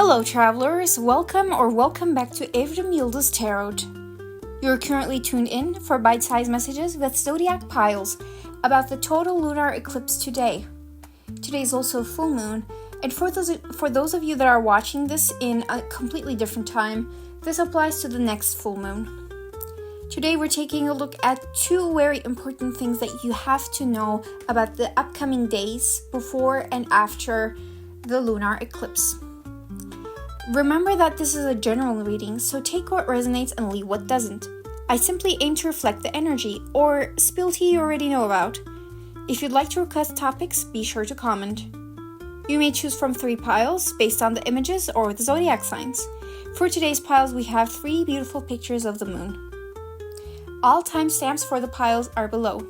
Hello travelers, welcome back to Evrim-Yıldız Tarot. You're currently tuned in for bite-sized messages with Zodiac Piles about the total lunar eclipse today. Today is also a full moon, and for those of you that are watching this in a completely different time, this applies to the next full moon. Today we're taking a look at two very important things that you have to know about the upcoming days before and after the lunar eclipse. Remember that this is a general reading, so take what resonates and leave what doesn't. I simply aim to reflect the energy, or spill tea you already know about. If you'd like to request topics, be sure to comment. You may choose from 3 piles based on the images or the zodiac signs. For today's piles, we have 3 beautiful pictures of the moon. All timestamps for the piles are below.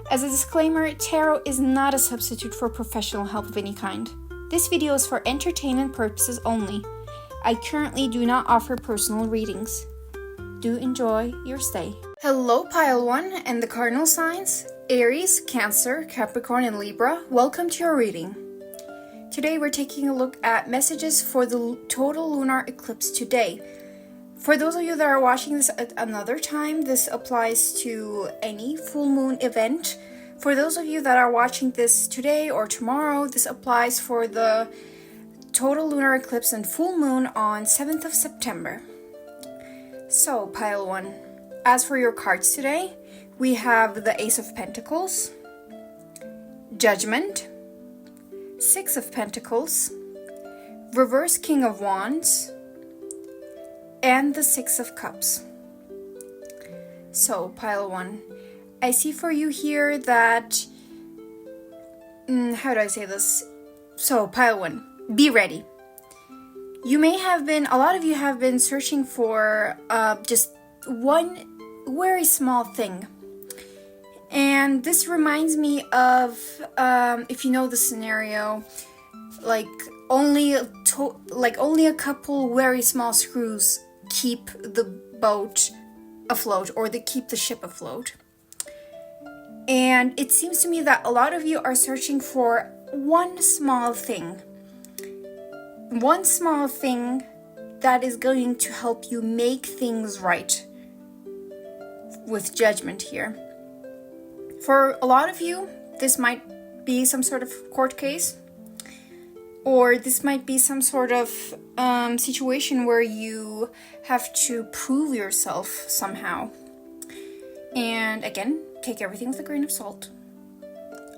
As a disclaimer, tarot is not a substitute for professional help of any kind. This video is for entertainment purposes only. I currently do not offer personal readings. Do enjoy your stay. Hello Pile 1 and the cardinal signs, Aries, Cancer, Capricorn, and Libra. Welcome to your reading. Today we're taking a look at messages for the total lunar eclipse today. For those of you that are watching this at another time, this applies to any full moon event. For those of you that are watching this today or tomorrow, this applies for the total lunar eclipse and full moon on 7th of September. So, Pile 1. As for your cards today, we have the Ace of Pentacles, Judgment, 6 of Pentacles, Reverse King of Wands, and the 6 of Cups. So, Pile 1. I see for you here that... how do I say this? So, Pile 1. Be ready. You may have been, a lot of you have been searching for just one very small thing. And this reminds me of, if you know the scenario, like only a couple very small screws keep the boat afloat, or they keep the ship afloat. And it seems to me that a lot of you are searching for one small thing. One small thing that is going to help you make things right with Judgment here. For a lot of you, this might be some sort of court case, or this might be some sort of situation where you have to prove yourself somehow. And again, take everything with a grain of salt.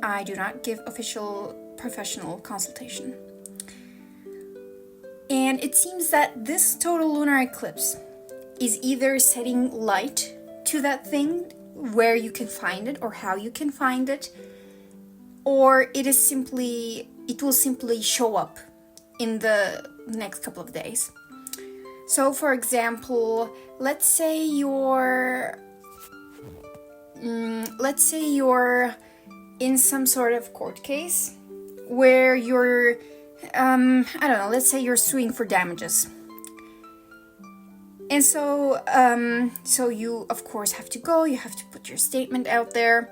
I do not give official professional consultation. And it seems that this total lunar eclipse is either setting light to that thing, where you can find it or how you can find it, or it will simply show up in the next couple of days. So for example, let's say you're in some sort of court case where you're I don't know, let's say you're suing for damages. And so you of course have to put your statement out there.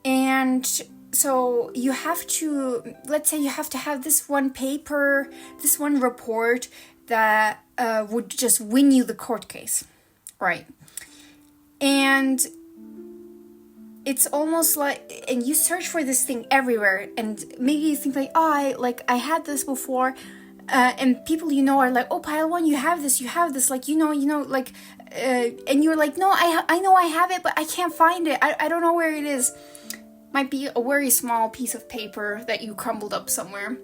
And so you have to, let's say you have to have this one paper, this one report that would just win you the court case, right? And it's almost like, and you search for this thing everywhere, and maybe you think like, oh, I had this before, and people you know are like, oh, Pile 1, you have this, like, you know, like, and you're like, no, I know I have it, but I can't find it, I don't know where it is. Might be a very small piece of paper that you crumbled up somewhere.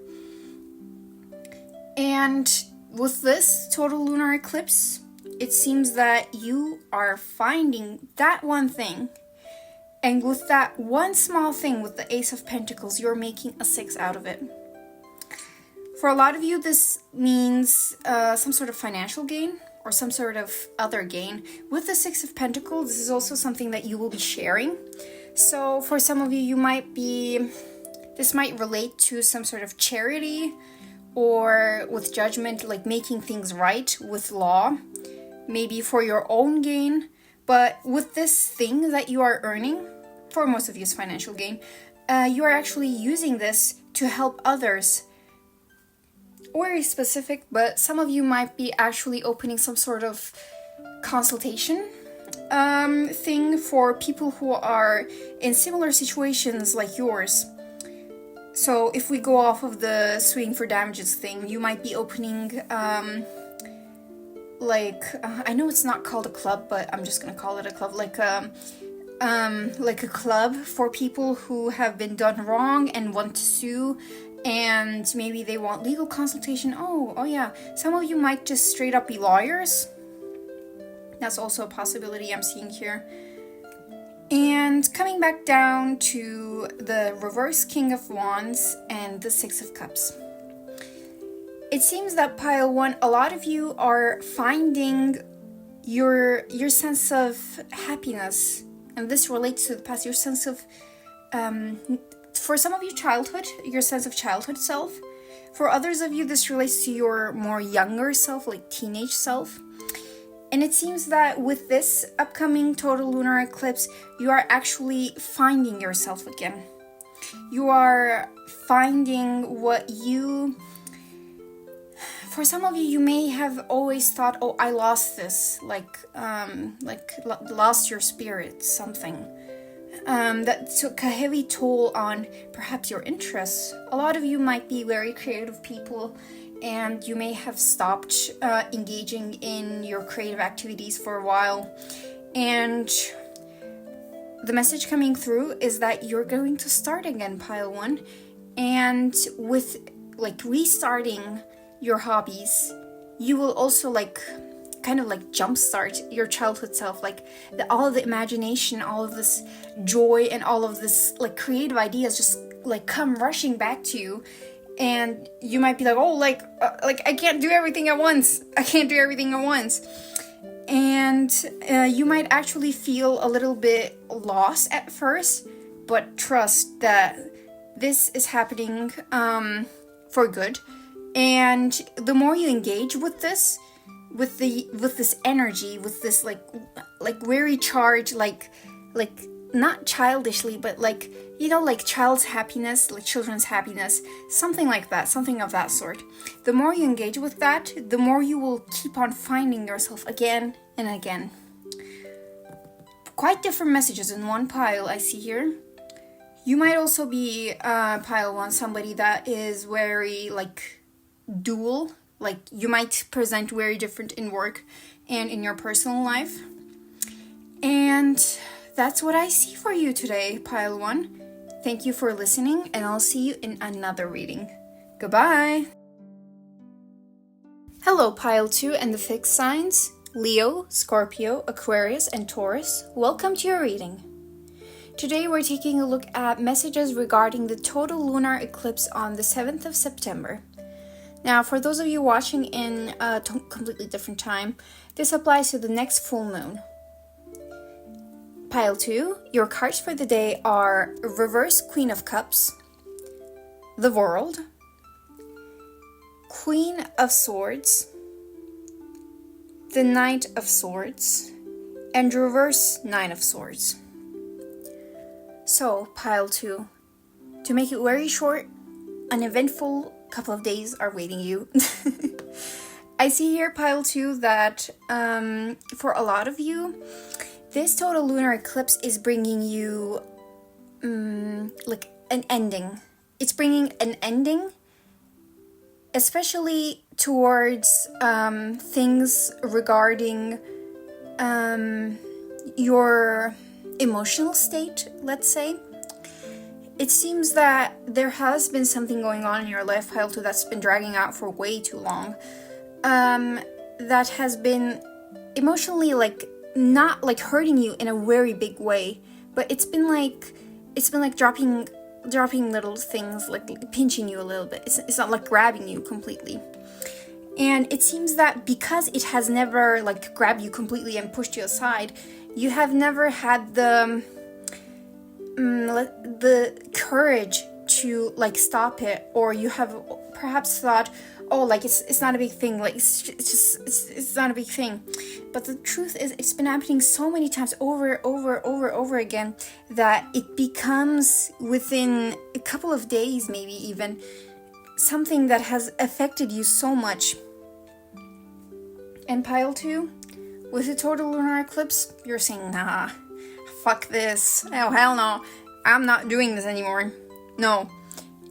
And with this total lunar eclipse, it seems that you are finding that one thing. And with that one small thing, with the Ace of Pentacles, you're making a 6 out of it. For a lot of you, this means some sort of financial gain or some sort of other gain. With the 6 of Pentacles, this is also something that you will be sharing. So for some of you, this might relate to some sort of charity, or with Judgment, like making things right with law, maybe for your own gain. But with this thing that you are earning, for most of you it's financial gain, you are actually using this to help others very specific, but some of you might be actually opening some sort of consultation thing for people who are in similar situations like yours. So if we go off of the suing for damages thing, you might be opening I know it's not called a club, but I'm just gonna call it a club, like a club for people who have been done wrong and want to sue, and maybe they want legal consultation. Oh yeah, some of you might just straight up be lawyers. That's also a possibility I'm seeing here. And coming back down to the reverse King of Wands and the Six of Cups. It seems that pile 1, a lot of you are finding your sense of happiness, and this relates to the past, your sense of, for some of you, childhood, your sense of childhood self. For others of you, this relates to your more younger self, like teenage self. And it seems that with this upcoming total lunar eclipse, you are actually finding yourself again. You are finding what you... For some of you, you may have always thought, oh, I lost this, lost your spirit, something. That took a heavy toll on perhaps your interests. A lot of you might be very creative people, and you may have stopped engaging in your creative activities for a while. And the message coming through is that you're going to start again, pile 1. And with restarting your hobbies, you will also kind of jumpstart your childhood self, all of the imagination, all of this joy, and all of this creative ideas just come rushing back to you. And you might be I can't do everything at once. And you might actually feel a little bit lost at first, but trust that this is happening for good. And the more you engage with this, with this energy, with this very charged, not childishly, but child's happiness, children's happiness, something like that, something of that sort. The more you engage with that, the more you will keep on finding yourself again and again. Quite different messages in one pile I see here. You might also be pile 1, somebody that is very dual, you might present very different in work and in your personal life. And that's what I see for you today, pile 1. Thank you for listening, and I'll see you in another reading. Goodbye! Hello, pile 2 and the fixed signs. Leo, Scorpio, Aquarius, and Taurus. Welcome to your reading. Today we're taking a look at messages regarding the total lunar eclipse on the 7th of September. Now, for those of you watching in a completely different time, this applies to the next full moon. Pile 2, your cards for the day are Reverse Queen of Cups, the World, Queen of Swords, the Knight of Swords, and Reverse Nine of Swords. So, pile 2, to make it very short, an eventful couple of days are waiting you. I see here, pile 2, that for a lot of you, this total lunar eclipse is bringing you an ending. It's bringing an ending, especially towards things regarding your emotional state, let's say. It seems that there has been something going on in your life, pile 2, that's been dragging out for way too long. That has been emotionally not hurting you in a very big way, but it's been dropping little things, pinching you a little bit. It's not grabbing you completely. And it seems that because it has never grabbed you completely and pushed you aside, you have never had the courage to stop it, or you have perhaps thought, oh, it's not a big thing, it's not a big thing. But the truth is, it's been happening so many times over again that it becomes, within a couple of days, maybe even, something that has affected you so much. And pile 2, with the total lunar eclipse, you're saying, nah, fuck this. Oh, hell no. I'm not doing this anymore. No.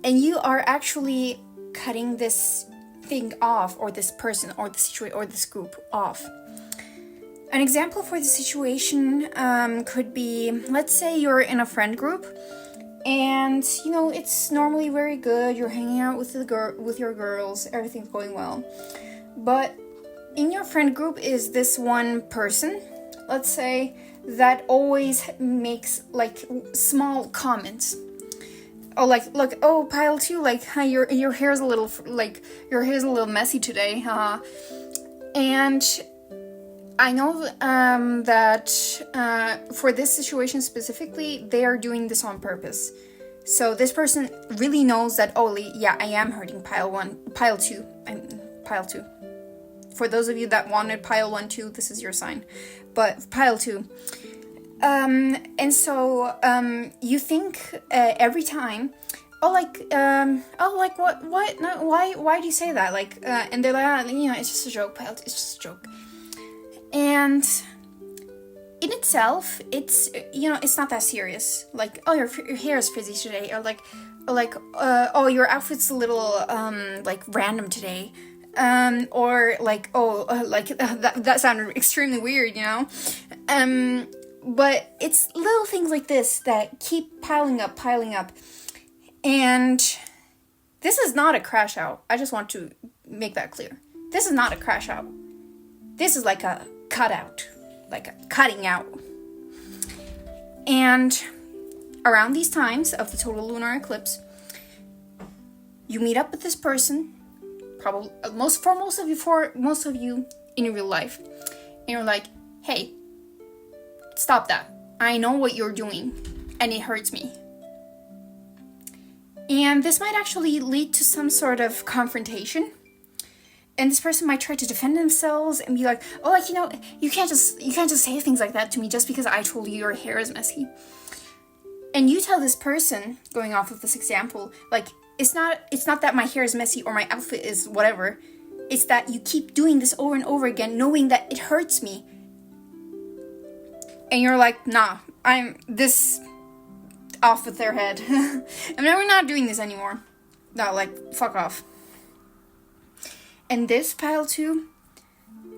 And you are actually cutting this thing off, or this person, or the situation, or this group off. An example for the situation could be, let's say you're in a friend group, and you know it's normally very good. You're hanging out with with your girls, everything's going well. But in your friend group is this one person, let's say, that always makes like small comments. Oh, like, look, oh, pile 2, like, huh, your hair's a little, like, your hair's a little messy today, huh? And I know that for this situation specifically, they are doing this on purpose. So this person really knows that, oh, yeah, I am hurting pile 2. For those of you that wanted pile 1, 2, this is your sign. But pile 2. And so you think every time, what? No, why do you say that? Like, and they're like, it's just a joke, pile 2, it's just a joke. And in itself, it's it's not that serious. Like, oh, your hair is frizzy today, or oh, your outfit's a little like random today. Or like, that sounded extremely weird, but it's little things like this that keep piling up. And this is not a crash out. I just want to make that clear. This is not a crash out. This is like a cutout, like a cutting out. And around these times of the total lunar eclipse, you meet up with this person, probably most of you in your real life, and you're like, hey, stop that. I know what you're doing, and it hurts me. And this might actually lead to some sort of confrontation. And this person might try to defend themselves and be like, oh, like, you can't just say things like that to me just because I told you your hair is messy. And you tell this person, going off of this example, like, it's not that my hair is messy or my outfit is whatever. It's that you keep doing this over and over again, knowing that it hurts me. And you're like, nah, I'm this off with their head. I mean, we're not doing this anymore. No, like, fuck off. And this pile 2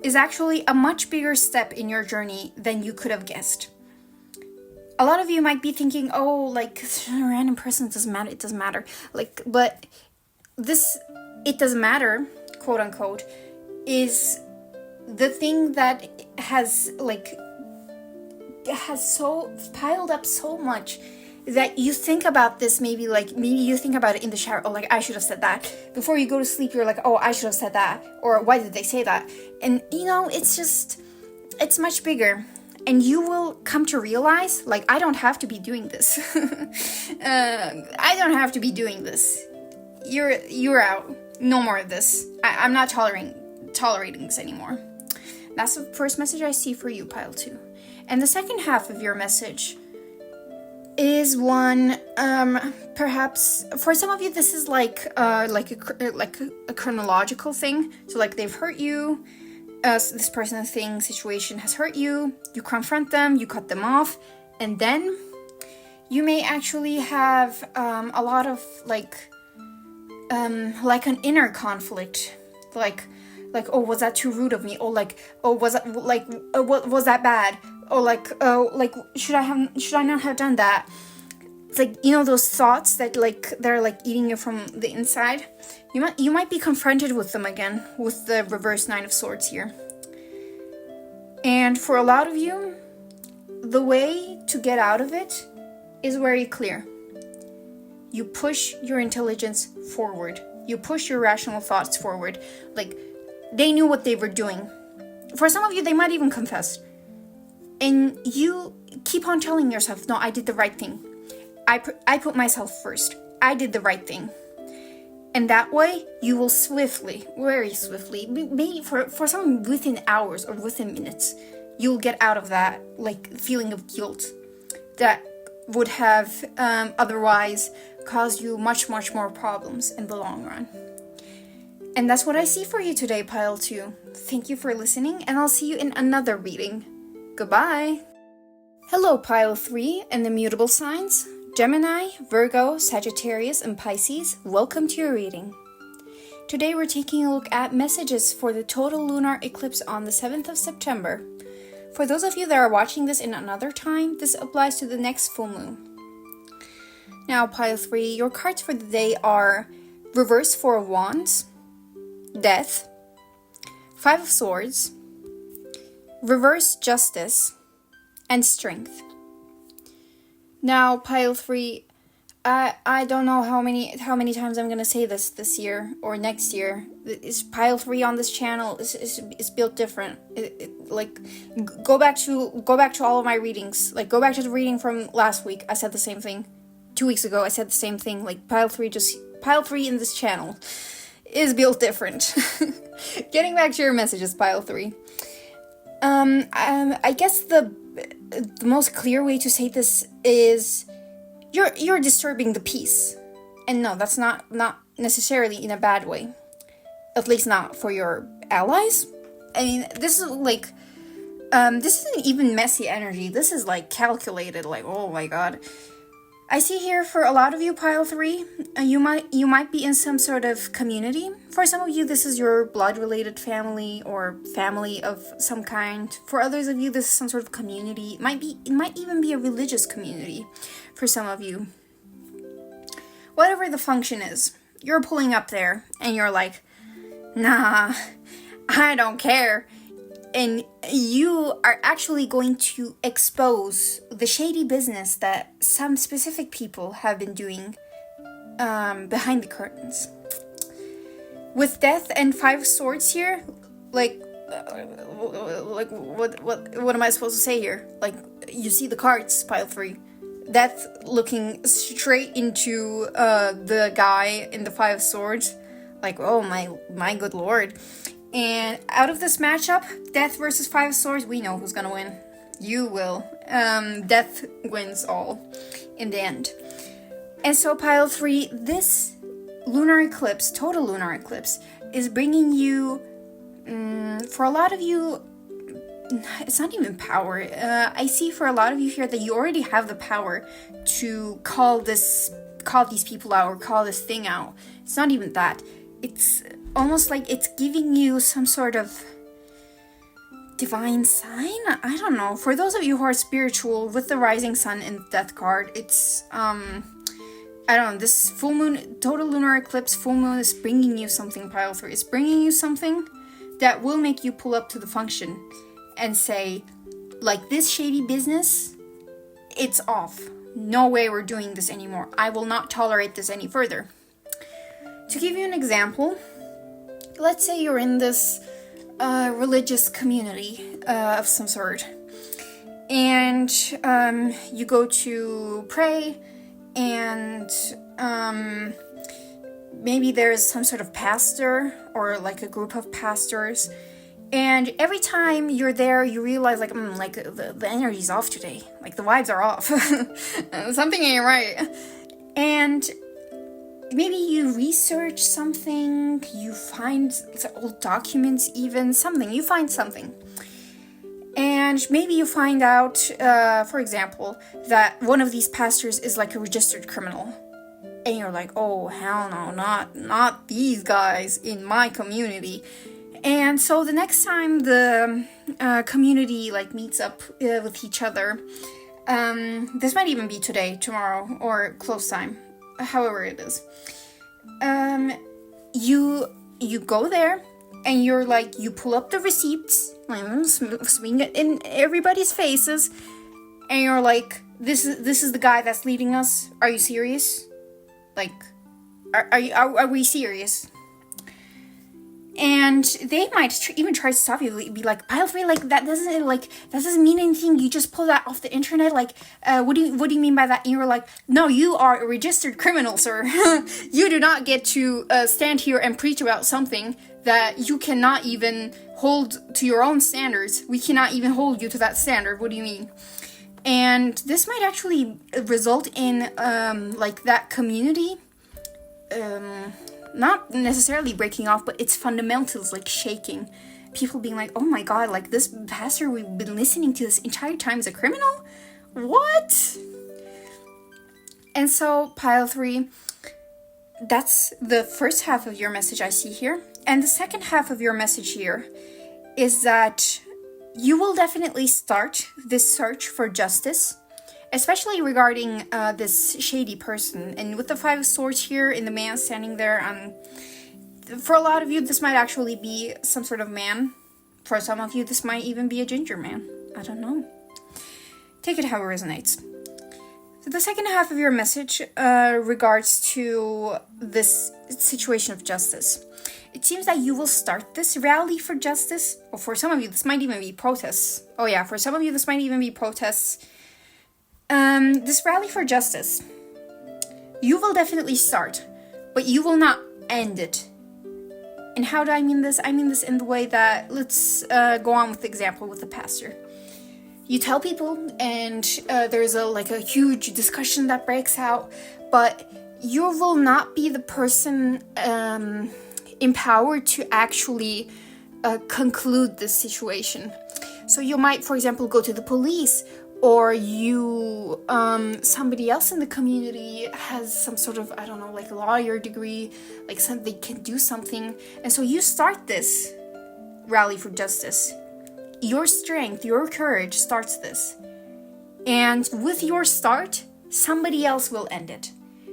is actually a much bigger step in your journey than you could have guessed. A lot of you might be thinking, oh, like, a random person, it doesn't matter. Like, but this, it doesn't matter, quote unquote, is the thing that has so piled up so much that you think about this, maybe you think about it in the shower, oh, like, I should have said that. Before you go to sleep, you're like, oh, I should have said that. Or why did they say that? And, it's much bigger. And you will come to realize, like, I don't have to be doing this. I don't have to be doing this. You're out. No more of this. I'm not tolerating this anymore. That's the first message I see for you, pile 2. And the second half of your message is one, perhaps for some of you this is like a chronological thing. So like they've hurt you, this person, thing, situation has hurt you. You confront them, you cut them off, and then you may actually have a lot of like an inner conflict, like oh, was that too rude of me? Or like, oh, was that was that bad? Or like, oh, like should I not have done that? It's like, those thoughts that like they're like eating you from the inside. You might be confronted with them again with the reverse 9 of Swords here. And for a lot of you, the way to get out of it is very clear. You push your intelligence forward. You push your rational thoughts forward. Like, they knew what they were doing. For some of you, they might even confess. And you keep on telling yourself, no, I did the right thing. I put myself first. I did the right thing. And that way, you will swiftly, very swiftly, maybe for some within hours or within minutes, you'll get out of that, like, feeling of guilt that would have otherwise cause you much more problems in the long run. And that's what I see for you today, Pile 2. Thank you for listening, and I'll see you in another reading. Goodbye! Hello, Pile 3 and the mutable signs. Gemini, Virgo, Sagittarius, and Pisces, welcome to your reading. Today we're taking a look at messages for the total lunar eclipse on the 7th of September. For those of you that are watching this in another time, this applies to the next full moon. Now, Pile 3, your cards for the day are Reverse Four of Wands, Death, Five of Swords, Reverse Justice, and Strength. Now, Pile 3, I don't know how many times I'm gonna say this year or next year. Pile 3 on this channel is built different. Go back to all of my readings. Like, go back to the reading from last week. I said the same thing. 2 weeks ago, I said the same thing. Like, Pile 3 in this channel is built different. Getting back to your messages, Pile 3. I guess the most clear way to say this is you're disturbing the peace. And no, that's not necessarily in a bad way. At least not for your allies. I mean, this is like this isn't even messy energy. This is like calculated, like, oh my god. I see here for a lot of you, Pile 3, you might be in some sort of community. For some of you, this is your blood-related family or family of some kind. For others of you, this is some sort of community. It might even be a religious community for some of you. Whatever the function is, you're pulling up there and you're like, nah, I don't care. And you are actually going to expose the shady business that some specific people have been doing behind the curtains. With Death and Five of Swords here, what am I supposed to say here? Like, you see the cards, Pile 3. Death looking straight into the guy in the Five of Swords. Like, oh my good lord. And out of this matchup, Death versus Five of Swords, we know who's gonna win. You will. Death wins all in the end. And so, Pile 3, this lunar eclipse, total lunar eclipse, is bringing you, for a lot of you, it's not even power. I see for a lot of you here that you already have the power to call these people out or call this thing out. It's not even that. It's almost like it's giving you some sort of divine sign? I don't know. For those of you who are spiritual, with the rising sun and death card, it's, I don't know, this full moon, total lunar eclipse, full moon is bringing you something, Pile 3. It's bringing you something that will make you pull up to the function and say, like, this shady business, it's off. No way we're doing this anymore. I will not tolerate this any further. To give you an example, let's say you're in this religious community of some sort, and you go to pray, and maybe there's some sort of pastor or like a group of pastors, and every time you're there, you realize like the energy's off today, like the vibes are off, something ain't right, and maybe you research something, you find old documents even, something, you find something. And maybe you find out, for example, that one of these pastors is like a registered criminal. And you're like, oh, hell no, not these guys in my community. And so the next time the community like meets up with each other, this might even be today, tomorrow, or close time. However it is, you go there and you're like, you pull up the receipts, like, swing it in everybody's faces, and you're like, this is the guy that's leading us. Are you serious? Like, are we serious? And they might even try to stop you, be like, Pile 3, like, that doesn't mean anything. You just pull that off the internet. Like, what do you mean by that? And you're like, no, you are a registered criminal, sir. You do not get to stand here and preach about something that you cannot even hold to your own standards. We cannot even hold you to that standard. What do you mean? And this might actually result in like that community not necessarily breaking off, but its fundamentals like shaking. People being like, oh my god, like this pastor we've been listening to this entire time is a criminal? What? And so, pile 3, that's the first half of your message I see here. And the second half of your message here is that you will definitely start this search for justice, especially regarding this shady person. And with the 5 of Swords here and the man standing there, for a lot of you, this might actually be some sort of man. For some of you, this might even be a ginger man. I don't know. Take it how it resonates. So the second half of your message regards to this situation of justice. It seems that you will start this rally for justice, or for some of you, this might even be protests. Oh yeah, for some of you, this might even be protests. This rally for justice, you will definitely start, but you will not end it. And how do I mean this? I mean this in the way that, let's go on with the example with the pastor. You tell people, and there's a huge discussion that breaks out, but you will not be the person empowered to actually conclude this situation. So you might, for example, go to the police, or you, somebody else in the community has some sort of, I don't know, like lawyer degree, like they can do something. And so you start this rally for justice. Your strength, your courage starts this. And with your start, somebody else will end it.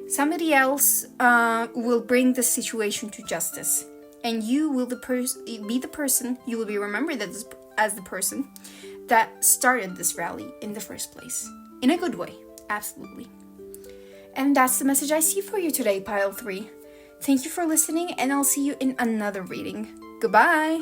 Somebody else will bring the situation to justice. And you will be the person, you will be remembered as the person that started this rally in the first place. In a good way, absolutely. And that's the message I see for you today, pile 3. Thank you for listening, and I'll see you in another reading. Goodbye!